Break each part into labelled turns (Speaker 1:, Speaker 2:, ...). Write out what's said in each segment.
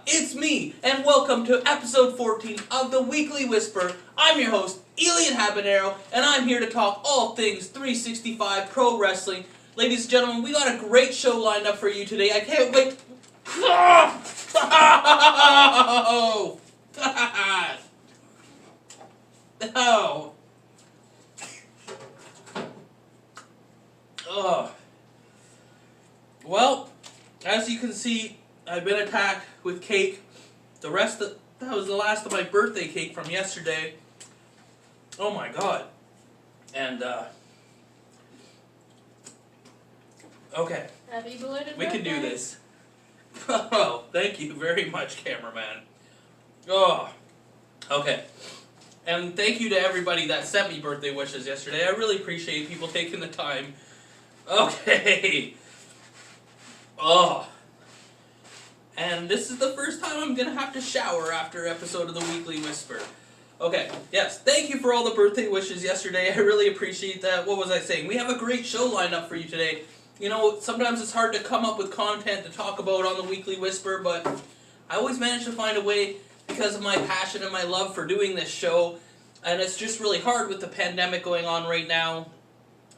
Speaker 1: It's me, and welcome to episode 14 of The Weekly Whisper. I'm your host, Elian Habanero, and I'm here to talk all things 365 Pro Wrestling. Ladies and gentlemen, we got a great show lined up for you today. I can't wait. Oh. Well, as you can see, I've been attacked with cake. That was the last of my birthday cake from yesterday. Oh my god. And, okay.
Speaker 2: Happy belated
Speaker 1: We
Speaker 2: birthday.
Speaker 1: can do this. Oh, thank you very much, cameraman. Oh, okay. And thank you to everybody that sent me birthday wishes yesterday. I really appreciate people taking the time. Okay. Oh. And this is the first time I'm going to have to shower after episode of The Weekly Whisper. Okay, yes, thank you for all the birthday wishes yesterday. I really appreciate that. What was I saying? We have a great show lined up for you today. You know, sometimes it's hard to come up with content to talk about on The Weekly Whisper, but I always manage to find a way because of my passion and my love for doing this show. And it's just really hard with the pandemic going on right now.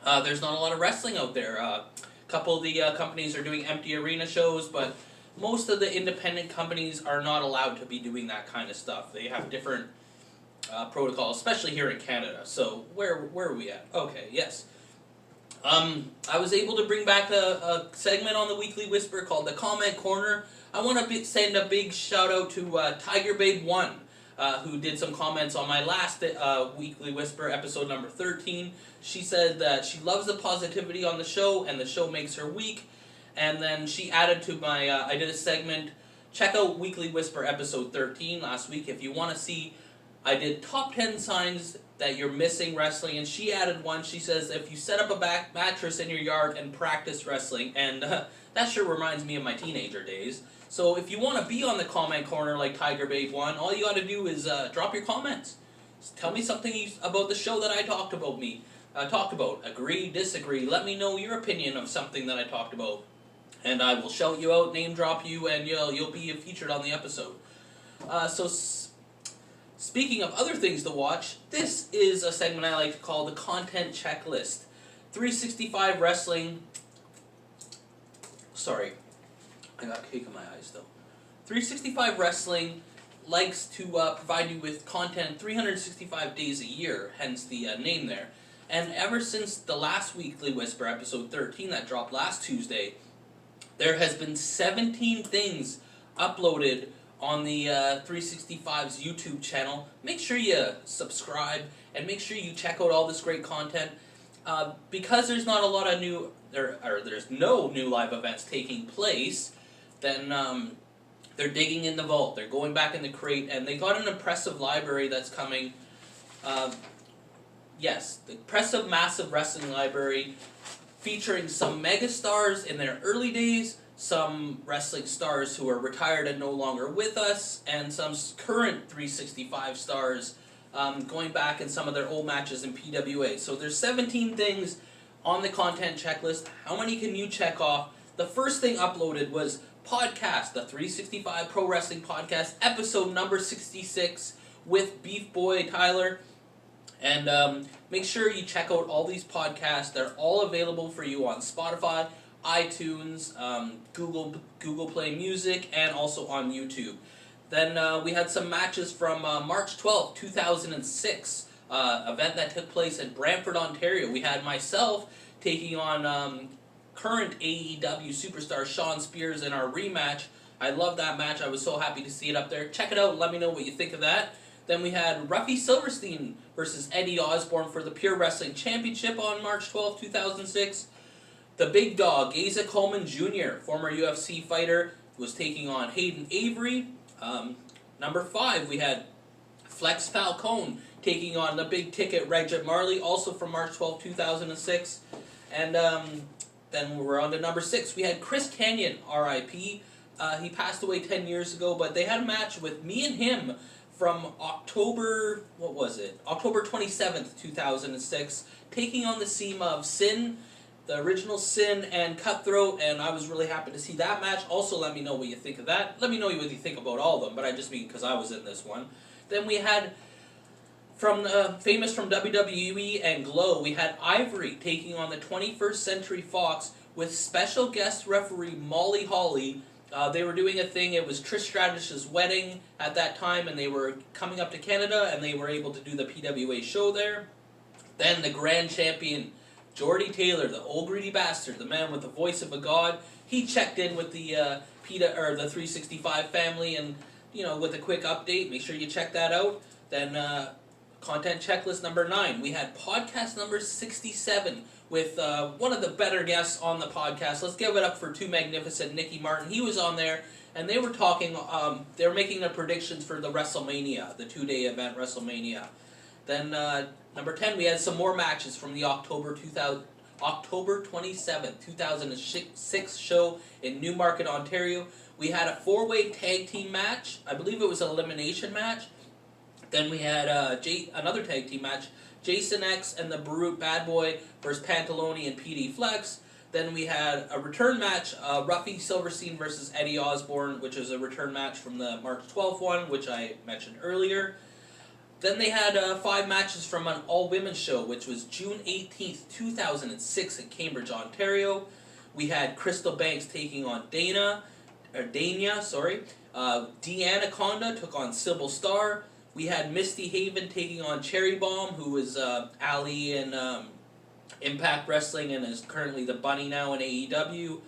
Speaker 1: There's not a lot of wrestling out there. A couple of the companies are doing empty arena shows, but most of the independent companies are not allowed to be doing that kind of stuff. They have different protocols, especially here in Canada. So where are we at? Okay, yes. I was able to bring back a segment on the Weekly Whisper called the Comment Corner. I want to send a big shout out to Tiger Babe 1, who did some comments on my last Weekly Whisper, episode number 13. She said that she loves the positivity on the show and the show makes her week. And then she added to my, I did a segment, check out Weekly Whisper episode 13 last week if you want to see. I did top 10 signs that you're missing wrestling, and she added one. She says, if you set up a back mattress in your yard and practice wrestling, and that sure reminds me of my teenager days. So if you want to be on the comment corner like Tiger Babe 1, all you got to do is drop your comments. Just tell me something about the show that I talked about. Agree, disagree. Let me know your opinion of something that I talked about. And I will shout you out, name drop you, and you'll be featured on the episode. Speaking of other things to watch, this is a segment I like to call the Content Checklist. 365 Wrestling... Sorry, I got cake in my eyes though. 365 Wrestling likes to provide you with content 365 days a year, hence the name there. And ever since the last Weekly Whisper, episode 13, that dropped last Tuesday, there has been 17 things uploaded on the 365's YouTube channel. Make sure you subscribe and make sure you check out all this great content. Because there's not a lot of there's no new live events taking place, then they're digging in the vault. They're going back in the crate, and they got an impressive library that's coming. Yes, the impressive, massive wrestling library featuring some megastars in their early days, some wrestling stars who are retired and no longer with us, and some current 365 stars going back in some of their old matches in PWA. So there's 17 things on the content checklist. How many can you check off? The first thing uploaded was podcast, the 365 Pro Wrestling Podcast, episode number 66 with Beef Boy Tyler. And make sure you check out all these podcasts. They're all available for you on Spotify, iTunes, Google Play Music, and also on YouTube. Then we had some matches from March 12th, 2006, event that took place in Brantford, Ontario. We had myself taking on current AEW superstar Shawn Spears in our rematch. I love that match. I was so happy to see it up there. Check it out and let me know what you think of that. Then we had Ruffy Silverstein versus Eddie Osborne for the Pure Wrestling Championship on March 12, 2006. The Big Dog, Gaza Coleman Jr., former UFC fighter, was taking on Hayden Avery. Number 5, we had Flex Falcone taking on the Big Ticket Reggie Marley, also from March 12, 2006. And then we're on to number 6. We had Chris Kanyon, R.I.P. He passed away 10 years ago, but they had a match with me and him from October 27th, 2006, taking on the team of Sin the original Sin and Cutthroat, and I was really happy to see that match. Also, let me know what you think of that. Let me know what you think about all of them, but I just mean because I was in this one. Then we had, from famous from WWE and Glow, we had Ivory taking on the 21st Century Fox with special guest referee Molly Holly. They were doing a thing, it was Trish Stratus's wedding at that time, and they were coming up to Canada, and they were able to do the PWA show there. Then the grand champion, Jordy Taylor, the old greedy bastard, the man with the voice of a god, he checked in with the the 365 family, and with a quick update. Make sure you check that out. Then content checklist number 9. We had podcast number 67 with one of the better guests on the podcast. Let's give it up for Too Magnificent, Nicky Martin. He was on there, and they were talking. They were making their predictions for the WrestleMania, the 2-day event WrestleMania. Then number 10, we had some more matches from the October 27th, 2006 show in Newmarket, Ontario. We had a 4-way tag team match. I believe it was an elimination match. Then we had another tag team match, Jason X and the Brute Bad Boy versus Pantaloni and PD Flex. Then we had a return match, Ruffy Silverstein versus Eddie Osborne, which was a return match from the March 12th one, which I mentioned earlier. Then they had 5 matches from an all-women's show, which was June 18th, 2006 in Cambridge, Ontario. We had Crystal Banks taking on Dana. Deanaconda took on Sybil Starr. We had Misty Haven taking on Cherry Bomb, who was Ali in Impact Wrestling and is currently the Bunny now in AEW.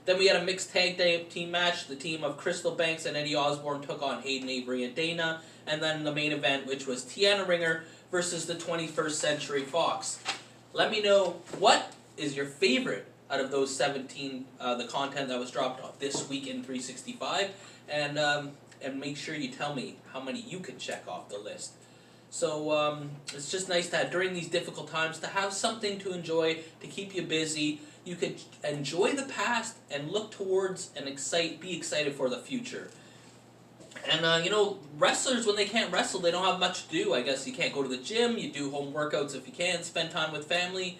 Speaker 1: Then we had a mixed tag team match. The team of Crystal Banks and Eddie Osborne took on Hayden Avery and Dana. And then the main event, which was Tiana Ringer versus the 21st Century Fox. Let me know, what is your favorite out of those 17, the content that was dropped off this week in 365, and make sure you tell me how many you can check off the list. So it's just nice that during these difficult times to have something to enjoy, to keep you busy. You could enjoy the past and look towards and be excited for the future. And, wrestlers, when they can't wrestle, they don't have much to do. I guess you can't go to the gym, you do home workouts if you can, spend time with family.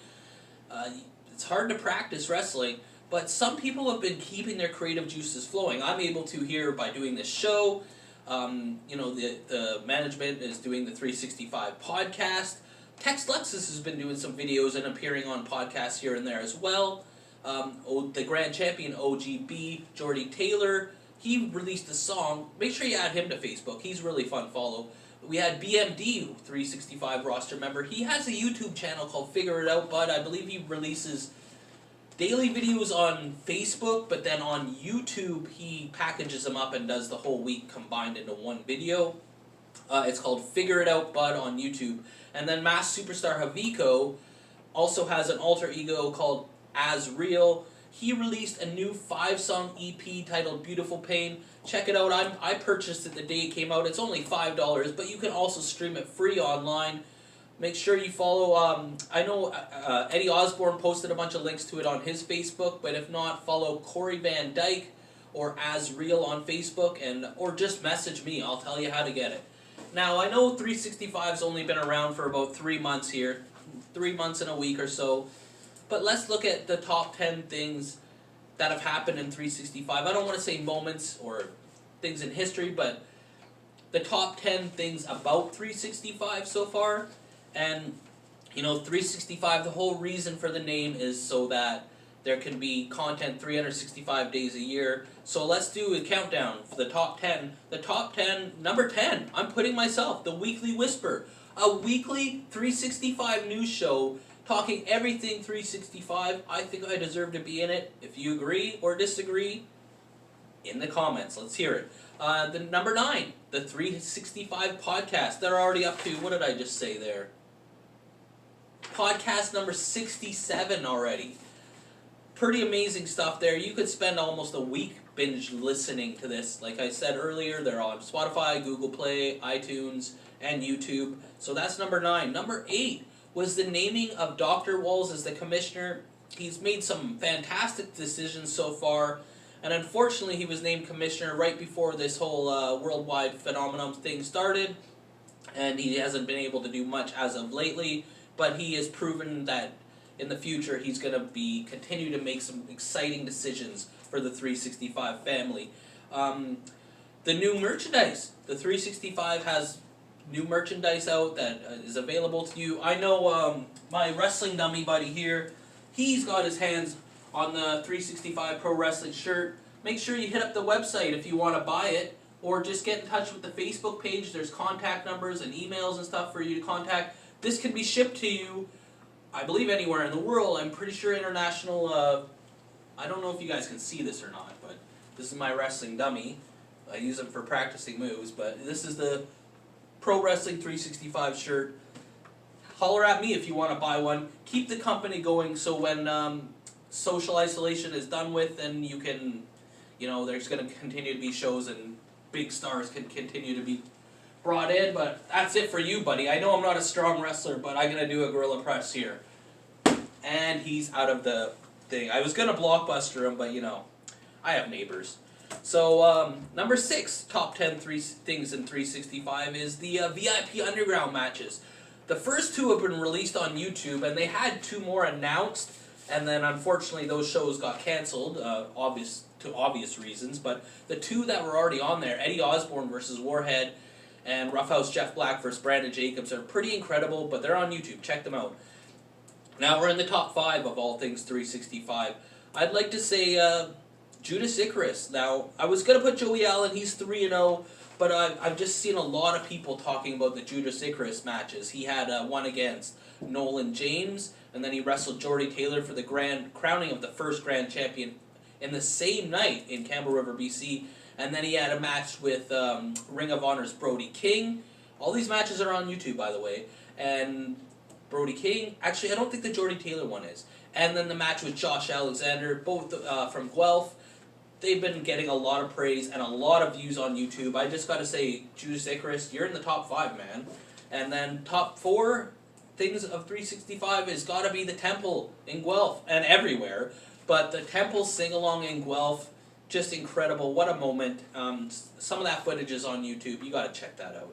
Speaker 1: It's hard to practice wrestling, but some people have been keeping their creative juices flowing. I'm able to here by doing this show. The management is doing the 365 podcast. Tex Lexus has been doing some videos and appearing on podcasts here and there as well. The grand champion, OGB, Jordy Taylor, he released a song. Make sure you add him to Facebook. He's really fun follow. We had BMD, 365 roster member. He has a YouTube channel called Figure It Out Bud. I believe he releases daily videos on Facebook, but then on YouTube he packages them up and does the whole week combined into one video. It's called Figure It Out Bud on YouTube. And then Masked Superstar Haviko also has an alter ego called As Real. He released a new 5-song EP titled Beautiful Pain. Check it out. I purchased it the day it came out. It's only $5, but you can also stream it free online. Make sure you follow, I know Eddie Osborne posted a bunch of links to it on his Facebook, but if not, follow Corey Van Dyke or As Real on Facebook, or just message me. I'll tell you how to get it. Now, I know 365's only been around for about 3 months here, 3 months and a week or so, but let's look at the top 10 things that have happened in 365. I don't want to say moments or things in history, but the top 10 things about 365 so far. And, 365, the whole reason for the name is so that there can be content 365 days a year. So let's do a countdown for the top 10. The top 10, number 10, I'm putting myself, The Weekly Whisper. A weekly 365 news show talking everything 365. I think I deserve to be in it. If you agree or disagree, in the comments. Let's hear it. The number 9, the 365 podcast. They're already up to, what did I just say there? Podcast number 67 already. Pretty amazing stuff there. You could spend almost a week binge listening to this. Like I said earlier, they're on Spotify, Google Play, iTunes, and YouTube. So that's number 9. Number 8 was the naming of Dr. Walls as the commissioner. He's made some fantastic decisions so far, and unfortunately he was named commissioner right before this whole worldwide phenomenon thing started, and he hasn't been able to do much as of lately, but he has proven that in the future he's going to be continue to make some exciting decisions for the 365 family. The new merchandise. The 365 has new merchandise out that is available to you. I know my wrestling dummy buddy here, he's got his hands on the 365 Pro Wrestling shirt. Make sure you hit up the website if you want to buy it, or just get in touch with the Facebook page. There's contact numbers and emails and stuff for you to contact. This can be shipped to you, I believe, anywhere in the world. I'm pretty sure international, I don't know if you guys can see this or not, but this is my wrestling dummy. I use it for practicing moves, but this is the Pro Wrestling 365 shirt. Holler at me if you want to buy one. Keep the company going so when social isolation is done with, then you can, there's going to continue to be shows and big stars can continue to be brought in, but that's it for you, buddy. I know I'm not a strong wrestler, but I'm going to do a gorilla press here. And he's out of the thing. I was going to blockbuster him, but I have neighbors. So, number 6, top 10 things in 365 is the VIP Underground matches. The first 2 have been released on YouTube, and they had 2 more announced, and then unfortunately those shows got cancelled, obvious reasons, but the 2 that were already on there, Eddie Osborne versus Warhead, and Roughhouse Jeff Black versus Brandon Jacobs, are pretty incredible, but they're on YouTube. Check them out. Now we're in the top 5 of all things 365. I'd like to say Judas Icarus. Now, I was going to put Joey Allen, he's 3-0, but I've just seen a lot of people talking about the Judas Icarus matches. He had one against Nolan James, and then he wrestled Jordy Taylor for the grand crowning of the first grand champion in the same night in Campbell River, BC. And then he had a match with Ring of Honor's Brody King. All these matches are on YouTube, by the way. And Brody King, actually, I don't think the Jordy Taylor one is. And then the match with Josh Alexander, both from Guelph. They've been getting a lot of praise and a lot of views on YouTube. I just got to say, Judas Icarus, you're in the top 5, man. And then top 4 things of 365 has got to be the Temple in Guelph and everywhere. But the Temple sing-along in Guelph, just incredible. What a moment. Some of that footage is on YouTube. You got to check that out.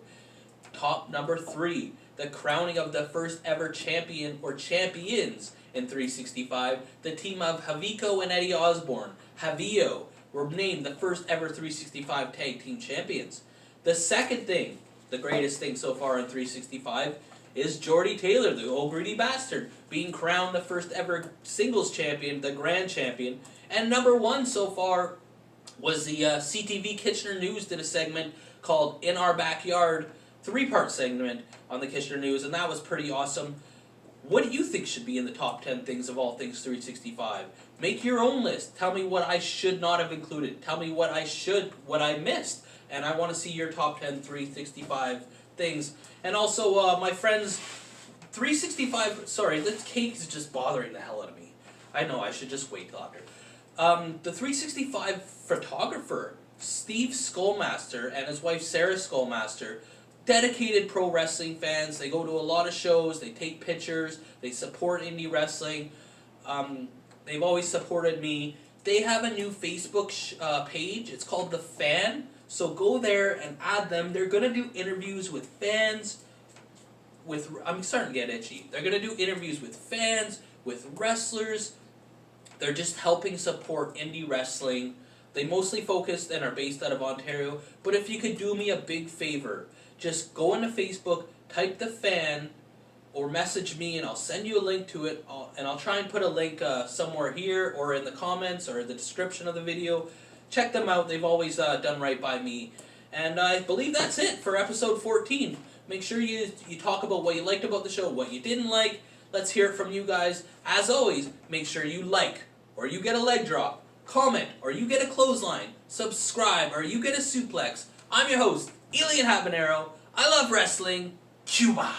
Speaker 1: Top number 3, the crowning of the first ever champion or champions in 365. The team of Javico and Eddie Osborne. Javio were named the first ever 365 Tag Team Champions. The second thing, the greatest thing so far in 365, is Jordy Taylor, the old greedy bastard, being crowned the first ever singles champion, the grand champion. And number 1 so far was the CTV Kitchener News did a segment called In Our Backyard, 3-part segment on the Kitchener News, and that was pretty awesome. What do you think should be in the top 10 things of all things 365? Make your own list. Tell me what I should not have included. Tell me what I missed. And I want to see your top 10 365 things. And also, my friends, 365, sorry, this cake is just bothering the hell out of me. I know, I should just wait till after. The 365 photographer, Steve Skullmaster, and his wife Sarah Skullmaster, dedicated pro wrestling fans. They go to a lot of shows, they take pictures, they support indie wrestling. They've always supported me. They have a new Facebook page. It's called The Fan. So go there and add them. They're going to do interviews with fans. I'm starting to get itchy. They're going to do interviews with fans, with wrestlers. They're just helping support indie wrestling. They mostly focus and are based out of Ontario. But if you could do me a big favor, just go into Facebook, type The Fan, or message me and I'll send you a link to it, and I'll try and put a link somewhere here or in the comments or the description of the video. Check them out. They've always done right by me. And I believe that's it for episode 14. Make sure you talk about what you liked about the show, what you didn't like. Let's hear it from you guys. As always, make sure you like, or you get a leg drop, comment, or you get a clothesline, subscribe, or you get a suplex. I'm your host, Elian Habanero. I love wrestling. Cuba!